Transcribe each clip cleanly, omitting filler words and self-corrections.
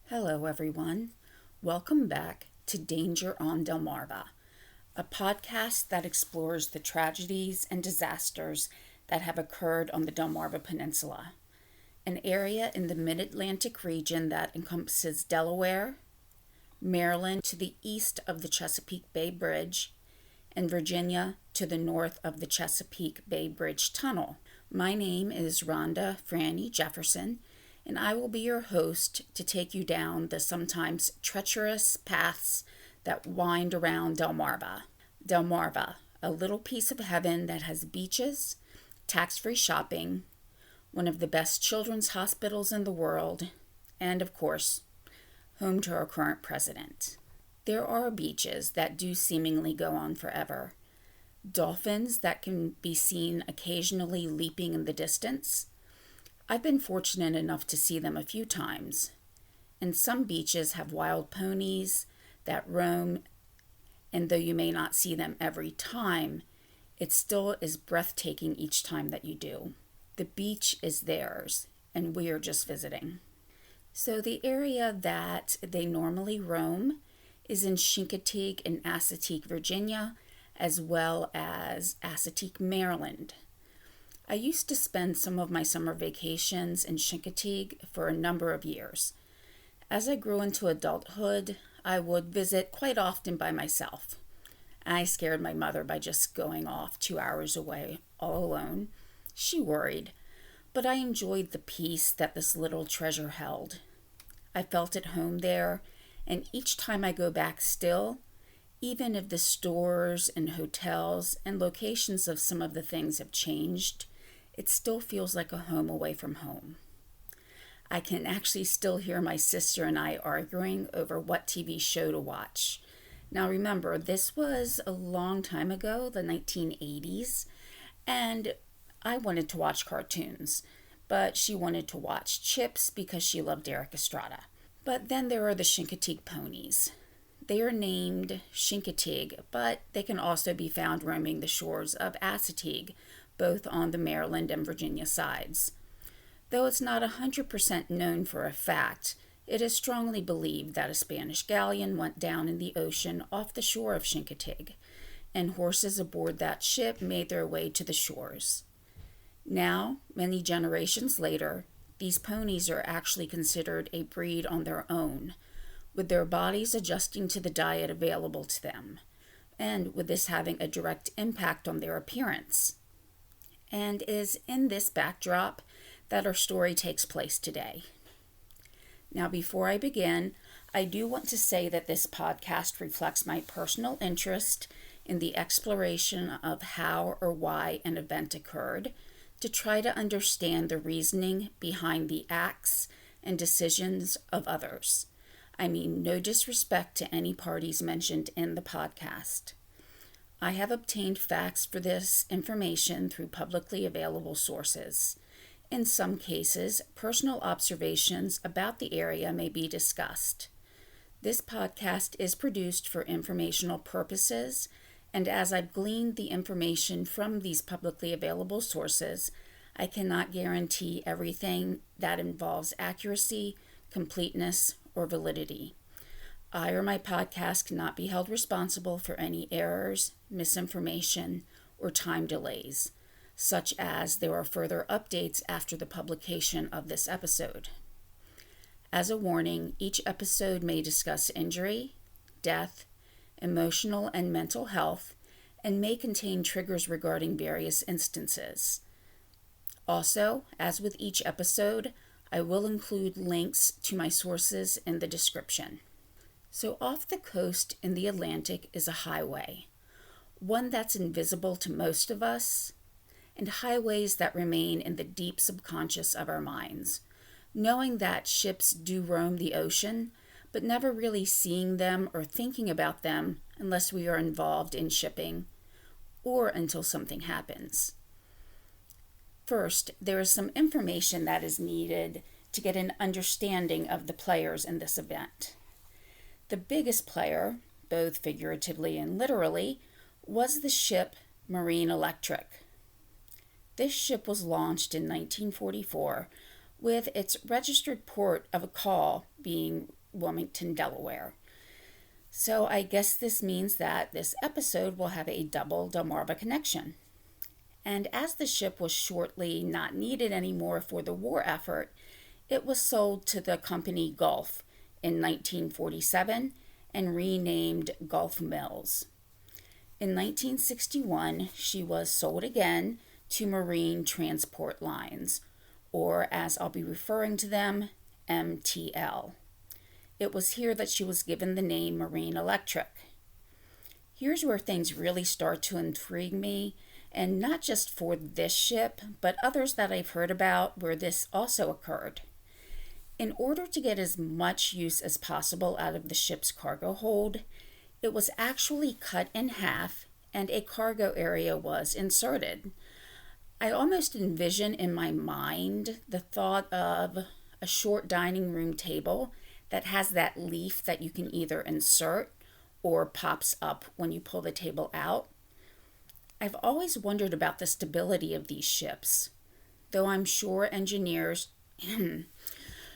Hello, everyone. Welcome back to Danger on Delmarva, a podcast that explores the tragedies and disasters that have occurred on the Delmarva Peninsula, an area in the mid-Atlantic region that encompasses Delaware, Maryland to the east of the Chesapeake Bay Bridge, and Virginia to the north of the Chesapeake Bay Bridge Tunnel. My name is Rhonda Franny Jefferson, and I will be your host to take you down the sometimes treacherous paths that wind around Delmarva. Delmarva, a little piece of heaven that has beaches, tax-free shopping, one of the best children's hospitals in the world, and of course, home to our current president. There are beaches that do seemingly go on forever. Dolphins that can be seen occasionally leaping in the distance. I've been fortunate enough to see them a few times. And some beaches have wild ponies that roam, and though you may not see them every time, it still is breathtaking each time that you do. The beach is theirs, and we are just visiting. So the area that they normally roam is in Chincoteague and Assateague, Virginia, as well as Assateague, Maryland. I used to spend some of my summer vacations in Chincoteague for a number of years. As I grew into adulthood, I would visit quite often by myself. I scared my mother by just going off 2 hours away all alone. She worried, but I enjoyed the peace that this little treasure held. I felt at home there, and each time I go back still, even if the stores and hotels and locations of some of the things have changed, it still feels like a home away from home. I can actually still hear my sister and I arguing over what TV show to watch. Now remember, this was a long time ago, the 1980s, and I wanted to watch cartoons, but she wanted to watch Chips because she loved Eric Estrada. But then there are the Chincoteague Ponies. They are named Chincoteague, but they can also be found roaming the shores of Assateague, both on the Maryland and Virginia sides. Though it's not 100% known for a fact, it is strongly believed that a Spanish galleon went down in the ocean off the shore of Chincoteague, and horses aboard that ship made their way to the shores. Now, many generations later, these ponies are actually considered a breed on their own, with their bodies adjusting to the diet available to them, and with this having a direct impact on their appearance. And it is in this backdrop that our story takes place today. Now, before I begin, I do want to say that this podcast reflects my personal interest in the exploration of how or why an event occurred, to try to understand the reasoning behind the acts and decisions of others. I mean, no disrespect to any parties mentioned in the podcast. I have obtained facts for this information through publicly available sources. In some cases, personal observations about the area may be discussed. This podcast is produced for informational purposes, and as I've gleaned the information from these publicly available sources, I cannot guarantee everything that involves accuracy, completeness, or validity. I or my podcast cannot be held responsible for any errors, misinformation, or time delays, such as there are further updates after the publication of this episode. As a warning, each episode may discuss injury, death, emotional and mental health, and may contain triggers regarding various instances. Also, as with each episode, I will include links to my sources in the description. So off the coast in the Atlantic is a highway, one that's invisible to most of us, and highways that remain in the deep subconscious of our minds, knowing that ships do roam the ocean, but never really seeing them or thinking about them unless we are involved in shipping or until something happens. First, there is some information that is needed to get an understanding of the players in this event. The biggest player, both figuratively and literally, was the ship Marine Electric. This ship was launched in 1944 with its registered port of a call being Wilmington, Delaware. So I guess this means that this episode will have a double Delmarva connection. And as the ship was shortly not needed anymore for the war effort, it was sold to the company Gulf in 1947 and renamed Gulf Mills. In 1961, she was sold again to Marine Transport Lines, or as I'll be referring to them, MTL. It was here that she was given the name Marine Electric. Here's where things really start to intrigue me, and not just for this ship, but others that I've heard about where this also occurred. In order to get as much use as possible out of the ship's cargo hold, it was actually cut in half and a cargo area was inserted. I almost envision in my mind the thought of a short dining room table that has that leaf that you can either insert or pops up when you pull the table out. I've always wondered about the stability of these ships. Though I'm sure engineers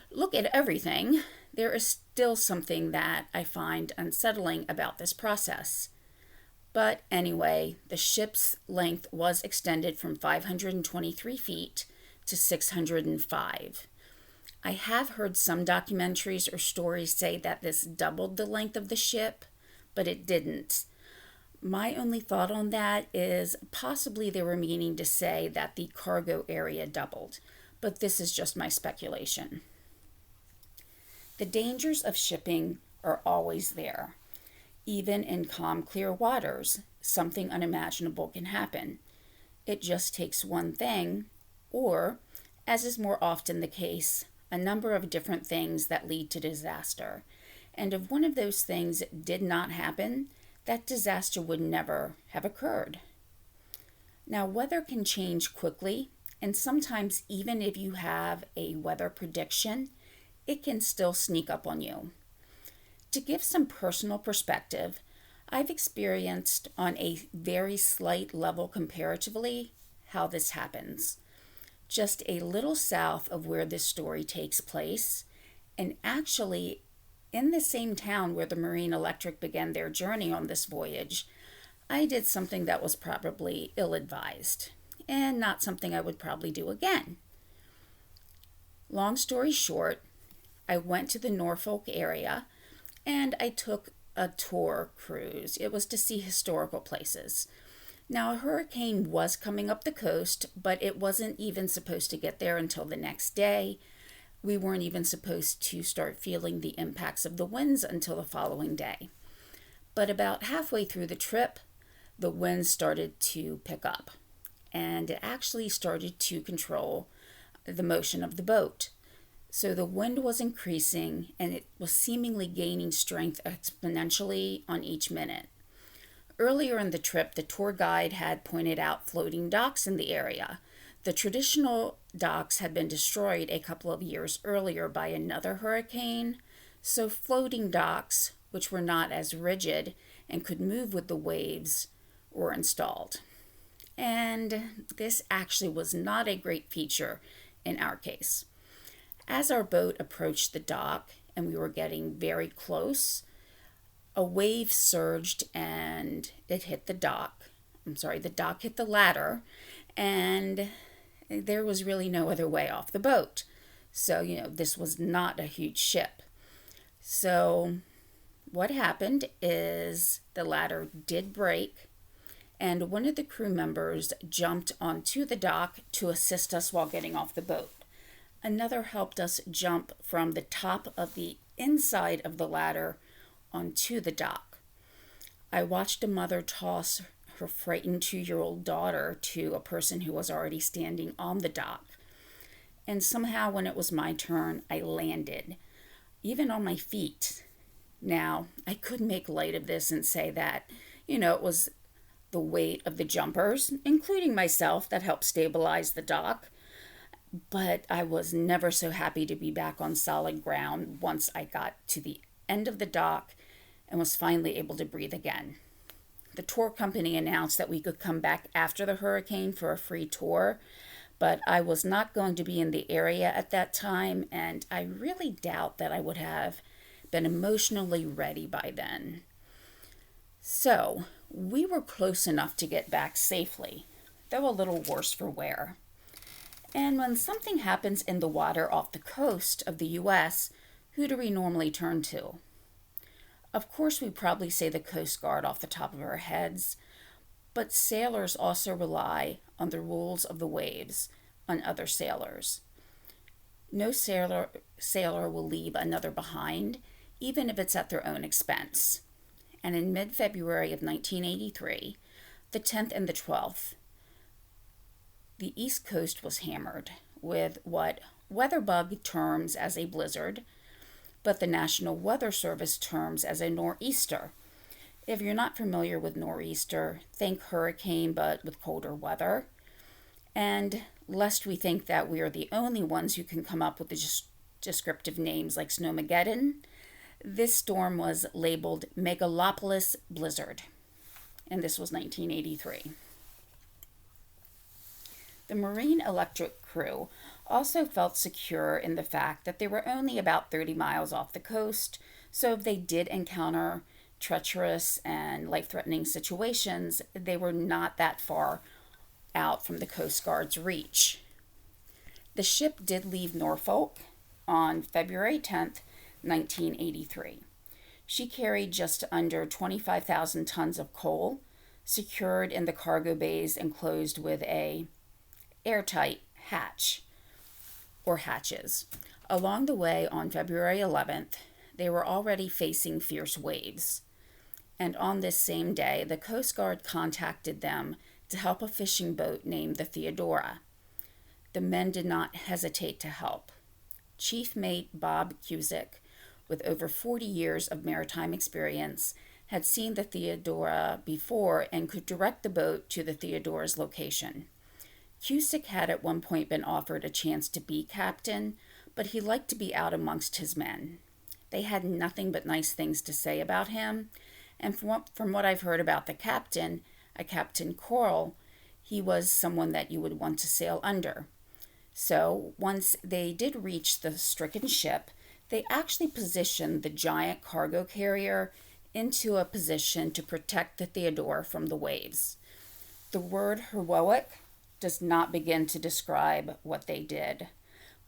look at everything, there is still something that I find unsettling about this process. But anyway, the ship's length was extended from 523 feet to 605. I have heard some documentaries or stories say that this doubled the length of the ship, but it didn't. My only thought on that is possibly they were meaning to say that the cargo area doubled, but this is just my speculation. The dangers of shipping are always there. Even in calm, clear waters, something unimaginable can happen. It just takes one thing, or, as is more often the case, a number of different things that lead to disaster. And if one of those things did not happen, that disaster would never have occurred. Now, weather can change quickly, and sometimes even if you have a weather prediction, it can still sneak up on you. To give some personal perspective, I've experienced on a very slight level comparatively how this happens. Just a little south of where this story takes place, and actually in the same town where the Marine Electric began their journey on this voyage, I did something that was probably ill-advised, and not something I would probably do again. Long story short, I went to the Norfolk area, and I took a tour cruise. It was to see historical places. Now, a hurricane was coming up the coast, but it wasn't even supposed to get there until the next day. We weren't even supposed to start feeling the impacts of the winds until the following day. But about halfway through the trip, the winds started to pick up, and it actually started to control the motion of the boat. So the wind was increasing, and it was seemingly gaining strength exponentially on each minute. Earlier in the trip, the tour guide had pointed out floating docks in the area. The traditional docks had been destroyed a couple of years earlier by another hurricane, so floating docks, which were not as rigid and could move with the waves, were installed. And this actually was not a great feature in our case. As our boat approached the dock and we were getting very close, a wave surged and it hit the dock. The dock hit the ladder, and there was really no other way off the boat. So, this was not a huge ship. So what happened is the ladder did break, and one of the crew members jumped onto the dock to assist us while getting off the boat. Another helped us jump from the top of the inside of the ladder onto the dock. I watched a mother toss her frightened 2-year-old daughter to a person who was already standing on the dock. And somehow when it was my turn, I landed, even on my feet. Now, I could make light of this and say that, it was the weight of the jumpers, including myself, that helped stabilize the dock. But I was never so happy to be back on solid ground once I got to the end of the dock and was finally able to breathe again. The tour company announced that we could come back after the hurricane for a free tour, but I was not going to be in the area at that time, and I really doubt that I would have been emotionally ready by then. So, we were close enough to get back safely, though a little worse for wear. And when something happens in the water off the coast of the US, who do we normally turn to? Of course, we probably say the Coast Guard off the top of our heads, but sailors also rely on the rules of the waves on other sailors. No sailor will leave another behind, even if it's at their own expense. And in mid-February of 1983, the 10th and the 12th, the East Coast was hammered with what WeatherBug terms as a blizzard, but the National Weather Service terms as a nor'easter. If you're not familiar with nor'easter, think hurricane but with colder weather. And lest we think that we are the only ones who can come up with the descriptive names like Snowmageddon, this storm was labeled Megalopolis Blizzard, and this was 1983. The Marine Electric crew also felt secure in the fact that they were only about 30 miles off the coast, so if they did encounter treacherous and life-threatening situations, they were not that far out from the Coast Guard's reach. The ship did leave Norfolk on February 10th, 1983. She carried just under 25,000 tons of coal, secured in the cargo bays enclosed with a airtight hatch or hatches. Along the way on February 11th, they were already facing fierce waves. And on this same day, the Coast Guard contacted them to help a fishing boat named the Theodora. The men did not hesitate to help. Chief Mate Bob Cusick, with over 40 years of maritime experience, had seen the Theodora before and could direct the boat to the Theodora's location. Cusick had at one point been offered a chance to be captain, but he liked to be out amongst his men. They had nothing but nice things to say about him, and from what I've heard about the captain, a Captain Coral, he was someone that you would want to sail under. So once they did reach the stricken ship, they actually positioned the giant cargo carrier into a position to protect the Theodora from the waves. The word heroic does not begin to describe what they did,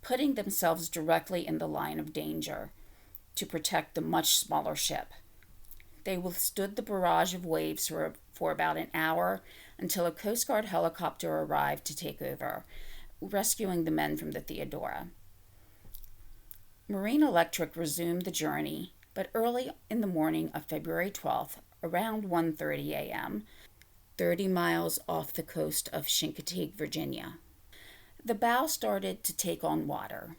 putting themselves directly in the line of danger to protect the much smaller ship. They withstood the barrage of waves for about an hour until a Coast Guard helicopter arrived to take over, rescuing the men from the Theodora. Marine Electric resumed the journey, but early in the morning of February 12th, around 1:30 a.m., 30 miles off the coast of Assateague, Virginia, the bow started to take on water.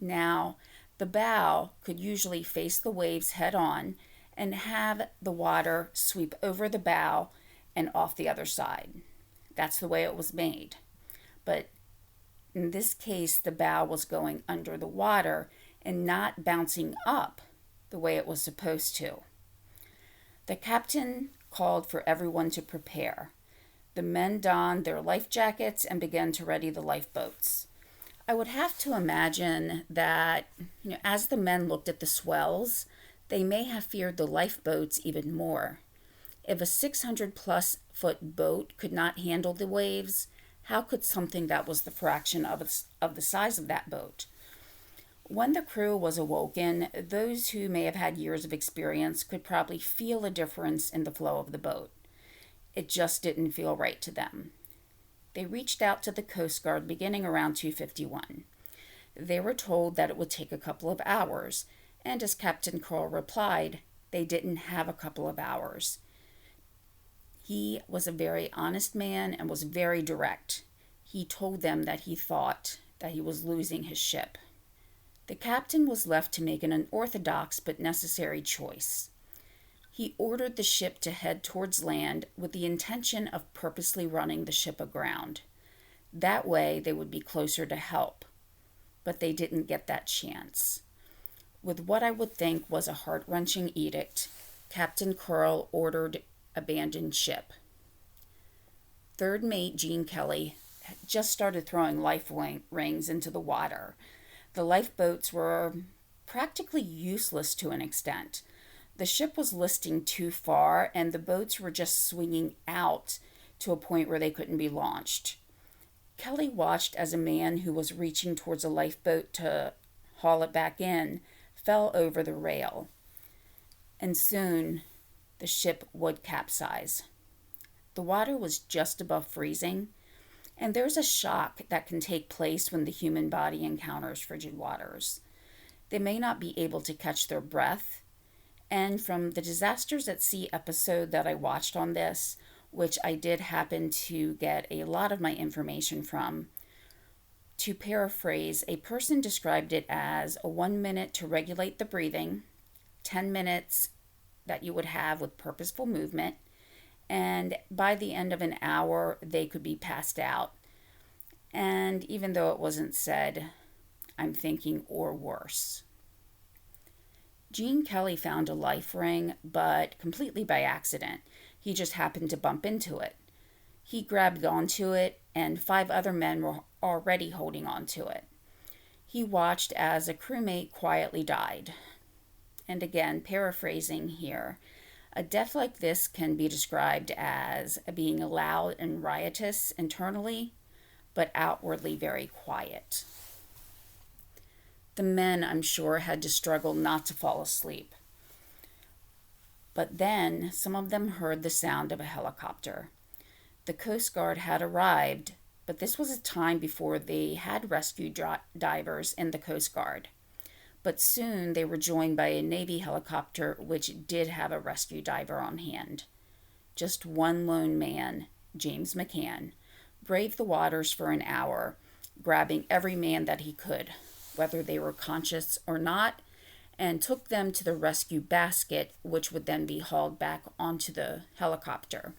Now, the bow could usually face the waves head-on and have the water sweep over the bow and off the other side. That's the way it was made. But in this case, the bow was going under the water and not bouncing up the way it was supposed to. The captain called for everyone to prepare. The men donned their life jackets and began to ready the lifeboats. I would have to imagine that, as the men looked at the swells, they may have feared the lifeboats even more. If a 600-plus foot boat could not handle the waves, how could something that was the fraction of the size of that boat? When the crew was awoken, those who may have had years of experience could probably feel a difference in the flow of the boat. It just didn't feel right to them. They reached out to the Coast Guard beginning around 2:51. They were told that it would take a couple of hours, and as Captain Kroll replied, they didn't have a couple of hours. He was a very honest man and was very direct. He told them that he thought that he was losing his ship. The captain was left to make an unorthodox but necessary choice. He ordered the ship to head towards land with the intention of purposely running the ship aground. That way they would be closer to help. But they didn't get that chance. With what I would think was a heart-wrenching edict, Captain Curl ordered abandoned ship. Third mate Gene Kelly had just started throwing life rings into the water. The lifeboats were practically useless to an extent. The ship was listing too far, and the boats were just swinging out to a point where they couldn't be launched. Kelly watched as a man who was reaching towards a lifeboat to haul it back in fell over the rail, and soon the ship would capsize. The water was just above freezing, and there's a shock that can take place when the human body encounters frigid waters. They may not be able to catch their breath, and from the Disasters at Sea episode that I watched on this, which I did happen to get a lot of my information from, to paraphrase, a person described it as a 1 minute to regulate the breathing, 10 minutes that you would have with purposeful movement, and by the end of an hour, they could be passed out. And even though it wasn't said, I'm thinking, or worse. Gene Kelly found a life ring, but completely by accident. He just happened to bump into it. He grabbed onto it, and 5 other men were already holding onto it. He watched as a crewmate quietly died. And again, paraphrasing here, a death like this can be described as being loud and riotous internally, but outwardly very quiet. The men, I'm sure, had to struggle not to fall asleep. But then some of them heard the sound of a helicopter. The Coast Guard had arrived, but this was a time before they had rescue divers in the Coast Guard. But soon they were joined by a Navy helicopter which did have a rescue diver on hand. Just one lone man, James McCann, braved the waters for an hour, grabbing every man that he could, whether they were conscious or not, and took them to the rescue basket, which would then be hauled back onto the helicopter.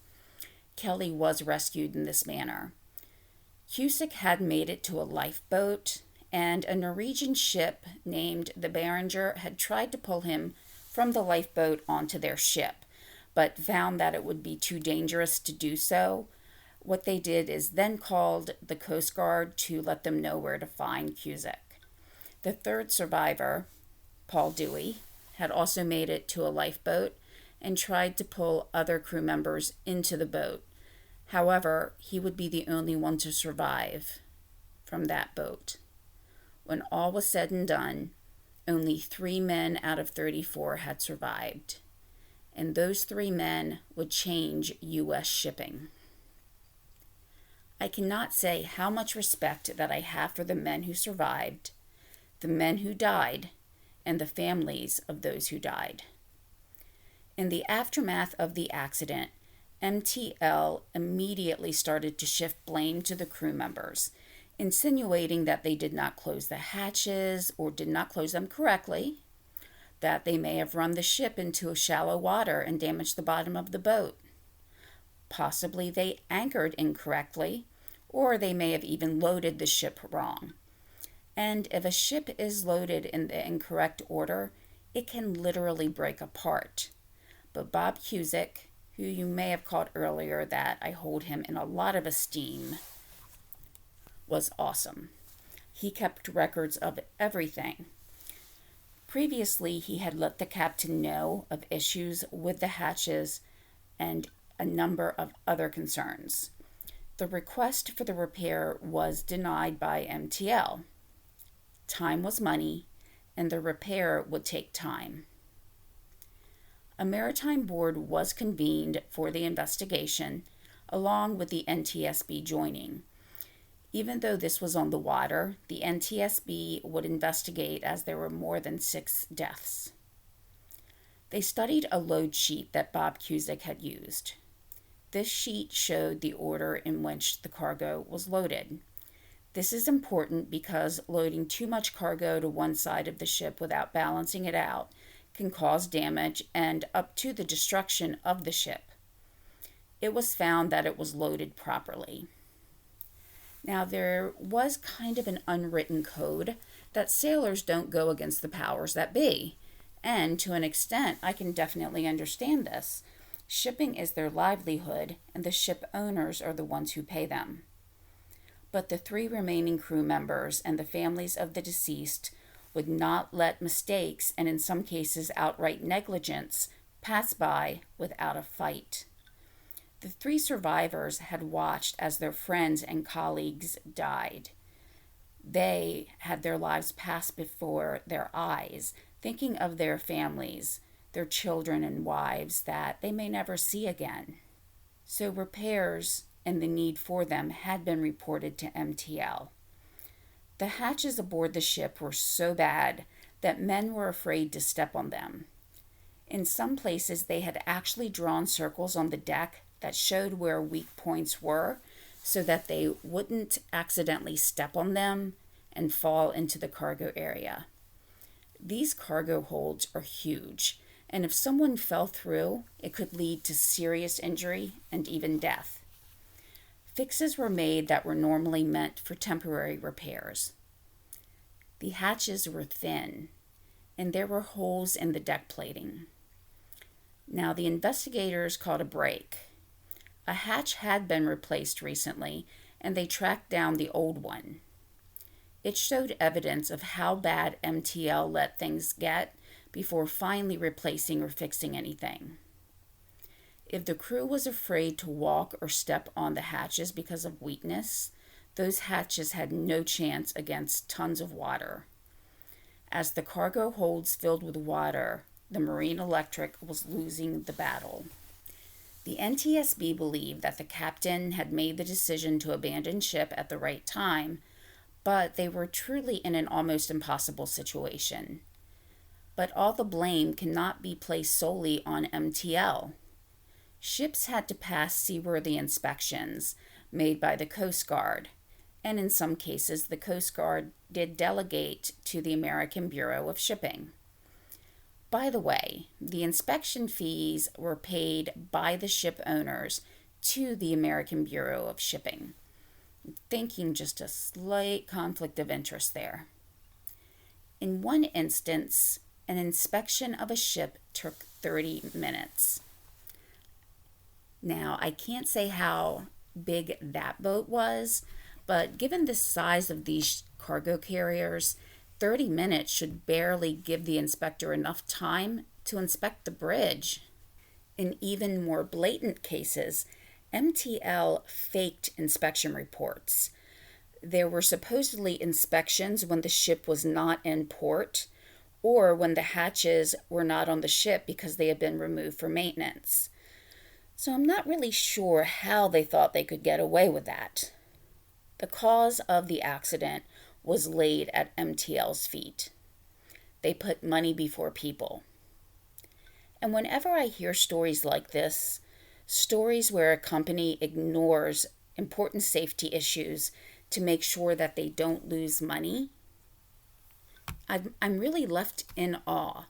Kelly was rescued in this manner. Cusick had made it to a lifeboat, and a Norwegian ship named the Beringer had tried to pull him from the lifeboat onto their ship, but found that it would be too dangerous to do so. What they did is then called the Coast Guard to let them know where to find Cusick. The third survivor, Paul Dewey, had also made it to a lifeboat and tried to pull other crew members into the boat. However, he would be the only one to survive from that boat. When all was said and done, only 3 men out of 34 had survived, and those 3 men would change U.S. shipping. I cannot say how much respect that I have for the men who survived, the men who died, and the families of those who died. In the aftermath of the accident, MTL immediately started to shift blame to the crew members, insinuating that they did not close the hatches or did not close them correctly, that they may have run the ship into shallow water and damaged the bottom of the boat. Possibly they anchored incorrectly, or they may have even loaded the ship wrong. And if a ship is loaded in the incorrect order, it can literally break apart. But Bob Cusick, who you may have caught earlier that I hold him in a lot of esteem, was awesome. He kept records of everything. Previously, he had let the captain know of issues with the hatches and a number of other concerns. The request for the repair was denied by MTL. Time was money, and the repair would take time. A maritime board was convened for the investigation, along with the NTSB joining. Even though this was on the water, the NTSB would investigate as there were more than 6 deaths. They studied a load sheet that Bob Cusick had used. This sheet showed the order in which the cargo was loaded. This is important because loading too much cargo to one side of the ship without balancing it out can cause damage and up to the destruction of the ship. It was found that it was loaded properly. Now, there was kind of an unwritten code that sailors don't go against the powers that be, and to an extent, I can definitely understand this. Shipping is their livelihood, and the ship owners are the ones who pay them. But the 3 remaining crew members and the families of the deceased would not let mistakes, and in some cases outright negligence, pass by without a fight. The 3 survivors had watched as their friends and colleagues died. They had their lives pass before their eyes, thinking of their families, their children and wives that they may never see again. So repairs and the need for them had been reported to MTL. The hatches aboard the ship were so bad that men were afraid to step on them. In some places, they had actually drawn circles on the deck that showed where weak points were so that they wouldn't accidentally step on them and fall into the cargo area. These cargo holds are huge, and if someone fell through, it could lead to serious injury and even death. Fixes were made that were normally meant for temporary repairs. The hatches were thin, and there were holes in the deck plating. Now, the investigators called a break. A hatch had been replaced recently, and they tracked down the old one. It showed evidence of how bad MTL let things get before finally replacing or fixing anything. If the crew was afraid to walk or step on the hatches because of weakness, those hatches had no chance against tons of water. As the cargo holds filled with water, the Marine Electric was losing the battle. The NTSB believed that the captain had made the decision to abandon ship at the right time, but they were truly in an almost impossible situation. But all the blame cannot be placed solely on MTL. Ships had to pass seaworthy inspections made by the Coast Guard, and in some cases the Coast Guard did delegate to the American Bureau of Shipping. By the way, the inspection fees were paid by the ship owners to the American Bureau of Shipping. I'm thinking just a slight conflict of interest there. In one instance, an inspection of a ship took 30 minutes. Now, I can't say how big that boat was, but given the size of these cargo carriers, 30 minutes should barely give the inspector enough time to inspect the bridge. In even more blatant cases, MTL faked inspection reports. There were supposedly inspections when the ship was not in port, or when the hatches were not on the ship because they had been removed for maintenance. So I'm not really sure how they thought they could get away with that. The cause of the accident was laid at MTL's feet. They put money before people. And whenever I hear stories like this, stories where a company ignores important safety issues to make sure that they don't lose money, I'm really left in awe.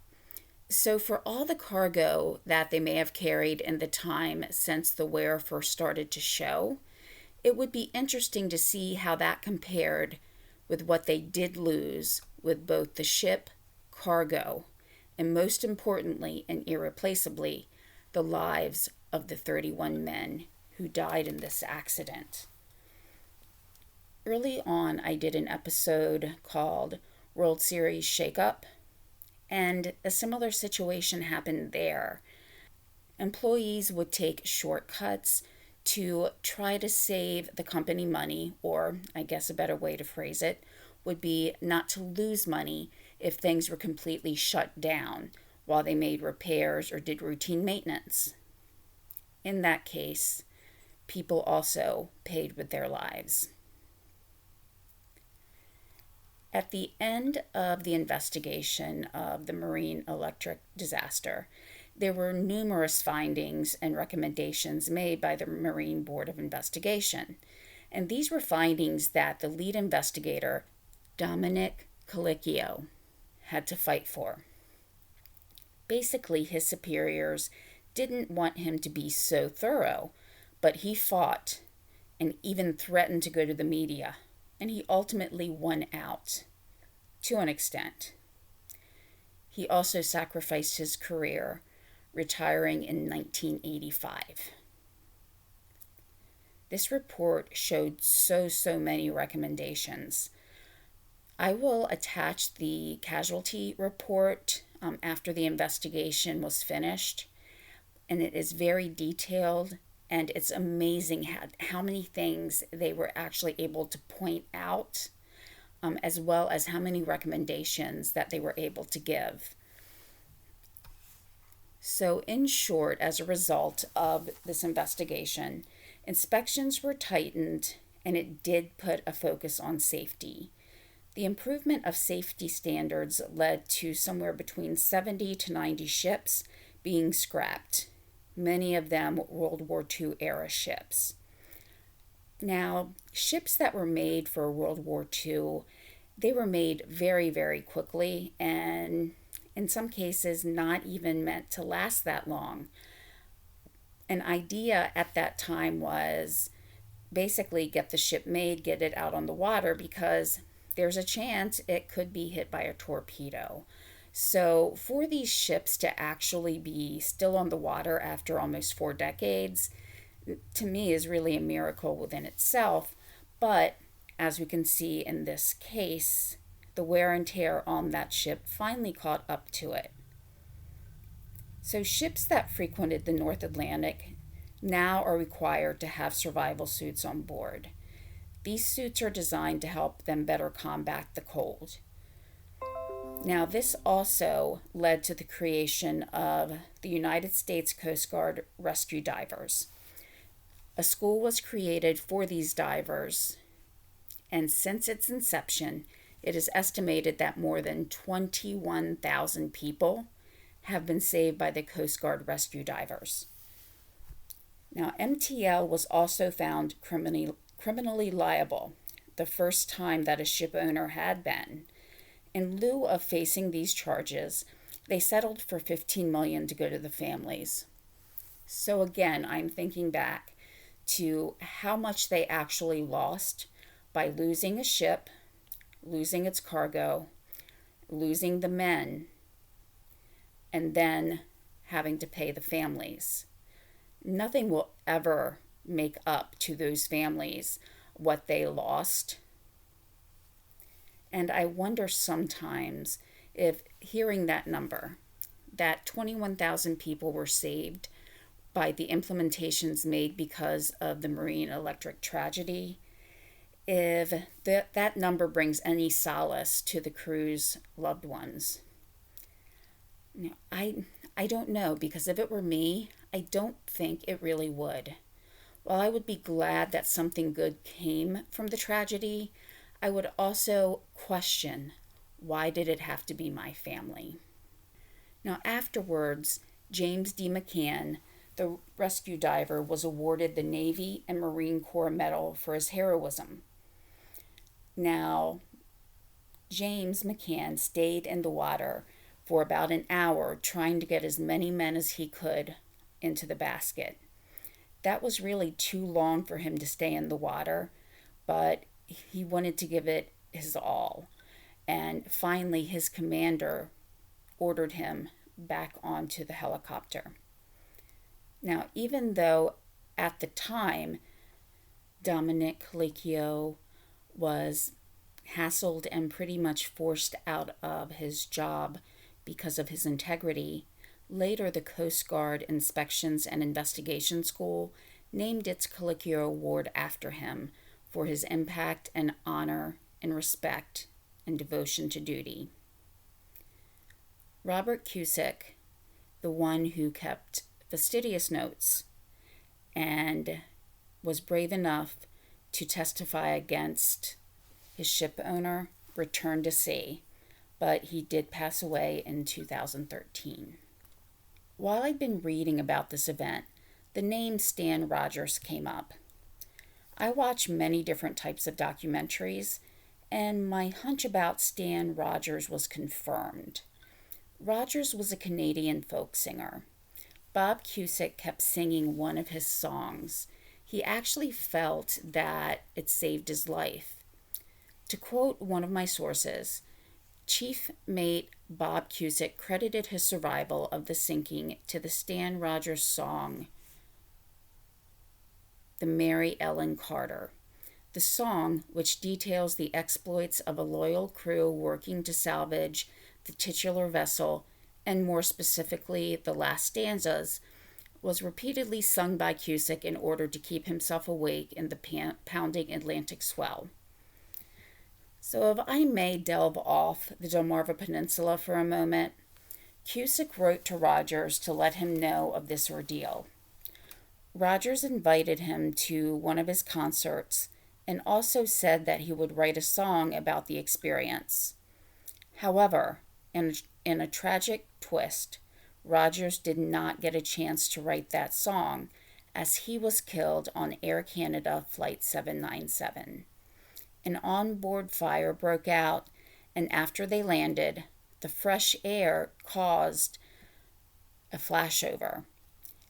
So for all the cargo that they may have carried in the time since the wear first started to show, it would be interesting to see how that compared with what they did lose with both the ship, cargo, and most importantly and irreplaceably, the lives of the 31 men who died in this accident. Early on, I did an episode called World Series Shakeup, and a similar situation happened there. Employees would take shortcuts to try to save the company money, or I guess a better way to phrase it would be not to lose money if things were completely shut down while they made repairs or did routine maintenance. In that case, people also paid with their lives. At the end of the investigation of the Marine Electric disaster, there were numerous findings and recommendations made by the Marine Board of Investigation. And these were findings that the lead investigator, Dominic Calicchio, had to fight for. Basically, his superiors didn't want him to be so thorough, but he fought and even threatened to go to the media, and he ultimately won out, to an extent. He also sacrificed his career, retiring in 1985. This report showed so many recommendations. I will attach the casualty report after the investigation was finished, and it is very detailed, and it's amazing how many things they were actually able to point out, as well as how many recommendations that they were able to give. So, in short, as a result of this investigation, inspections were tightened, and it did put a focus on safety. The improvement of safety standards led to somewhere between 70 to 90 ships being scrapped, many of them World War II era ships. Now, ships that were made for World War II, they were made very, very quickly, and in some cases not even meant to last that long. An idea at that time was basically get the ship made, get it out on the water, because there's a chance it could be hit by a torpedo. So for these ships to actually be still on the water after almost 4 decades, to me is really a miracle within itself. But as we can see in this case, the wear and tear on that ship finally caught up to it. So ships that frequented the North Atlantic now are required to have survival suits on board. These suits are designed to help them better combat the cold. Now, this also led to the creation of the United States Coast Guard Rescue Divers. A school was created for these divers, and since its inception, it is estimated that more than 21,000 people have been saved by the Coast Guard rescue divers. Now, MTL was also found criminally liable, the first time that a ship owner had been. In lieu of facing these charges, they settled for $15 million to go to the families. So again, I'm thinking back to how much they actually lost by losing a ship, losing its cargo, losing the men, and then having to pay the families. Nothing will ever make up to those families what they lost. And I wonder sometimes if hearing that number, that 21,000 people were saved by the implementations made because of the marine electric tragedy, if that number brings any solace to the crew's loved ones. You know, I don't know, because if it were me, I don't think it really would. While I would be glad that something good came from the tragedy, I would also question, why did it have to be my family? Now, afterwards, James D. McCann, the rescue diver, was awarded the Navy and Marine Corps Medal for his heroism. Now, James McCann stayed in the water for about an hour trying to get as many men as he could into the basket. That was really too long for him to stay in the water, but he wanted to give it his all. And finally, his commander ordered him back onto the helicopter. Now, even though at the time Dominic Colicchio was hassled and pretty much forced out of his job because of his integrity, later the Coast Guard Inspections and Investigation School named its Colicchio Award after him for his impact and honor and respect and devotion to duty. Robert Cusick, the one who kept fastidious notes and was brave enough to testify against his ship owner, returned to sea, but he did pass away in 2013. While I'd been reading about this event, the name Stan Rogers came up. I watch many different types of documentaries, and my hunch about Stan Rogers was confirmed. Rogers was a Canadian folk singer. Bob Cusick kept singing one of his songs. He actually felt that it saved his life. To quote one of my sources, Chief Mate Bob Cusick credited his survival of the sinking to the Stan Rogers song, The Mary Ellen Carter. The song, which details the exploits of a loyal crew working to salvage the titular vessel, and more specifically the last stanzas, was repeatedly sung by Cusick in order to keep himself awake in the pounding Atlantic swell. So if I may delve off the Delmarva Peninsula for a moment, Cusick wrote to Rogers to let him know of this ordeal. Rogers invited him to one of his concerts and also said that he would write a song about the experience. However, in a tragic twist, Rogers did not get a chance to write that song as he was killed on Air Canada Flight 797. An onboard fire broke out, and after they landed, the fresh air caused a flashover.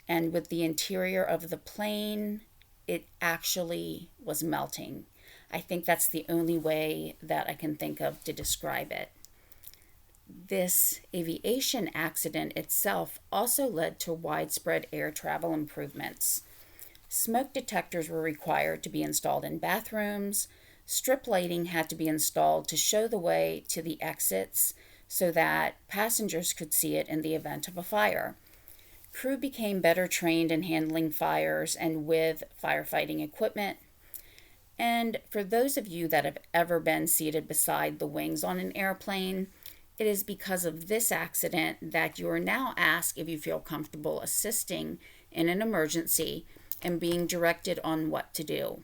And with the interior of the plane, it actually was melting. I think that's the only way that I can think of to describe it. This aviation accident itself also led to widespread air travel improvements. Smoke detectors were required to be installed in bathrooms. Strip lighting had to be installed to show the way to the exits so that passengers could see it in the event of a fire. Crew became better trained in handling fires and with firefighting equipment. And for those of you that have ever been seated beside the wings on an airplane, it is because of this accident that you are now asked if you feel comfortable assisting in an emergency and being directed on what to do.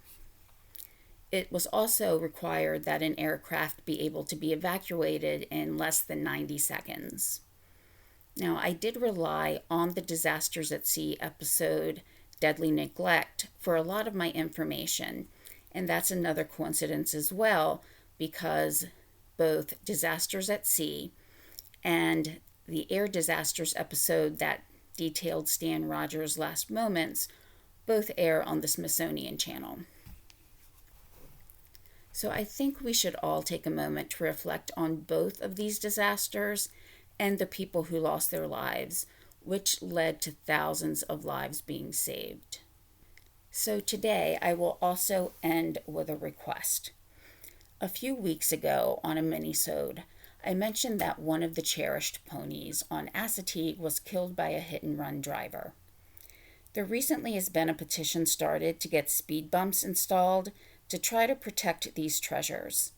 It was also required that an aircraft be able to be evacuated in less than 90 seconds. Now, I did rely on the Disasters at Sea episode, Deadly Neglect, for a lot of my information, and that's another coincidence as well, because both Disasters at Sea and the Air Disasters episode that detailed Stan Rogers' last moments both air on the Smithsonian Channel. So I think we should all take a moment to reflect on both of these disasters and the people who lost their lives, which led to thousands of lives being saved. So today I will also end with a request. A few weeks ago on a mini-sode, I mentioned that one of the cherished ponies on Assateague was killed by a hit-and-run driver. There recently has been a petition started to get speed bumps installed to try to protect these treasures.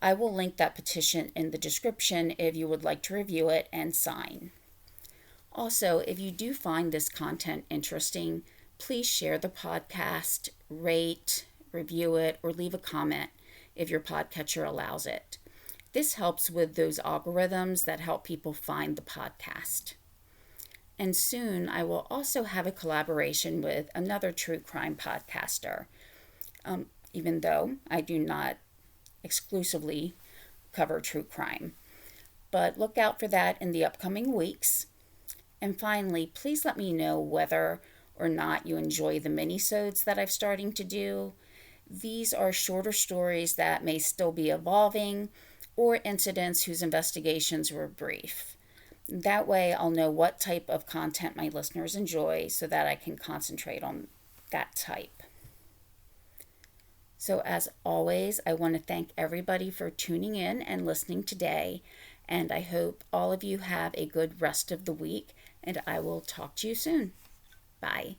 I will link that petition in the description if you would like to review it and sign. Also, if you do find this content interesting, please share the podcast, rate, review it, or leave a comment if your podcatcher allows it. This helps with those algorithms that help people find the podcast. And soon I will also have a collaboration with another true crime podcaster, even though I do not exclusively cover true crime. But look out for that in the upcoming weeks. And finally, please let me know whether or not you enjoy the mini-sodes that I'm starting to do. These are shorter stories that may still be evolving, or incidents whose investigations were brief. That way I'll know what type of content my listeners enjoy so that I can concentrate on that type. So as always, I want to thank everybody for tuning in and listening today, and I hope all of you have a good rest of the week, and I will talk to you soon. Bye.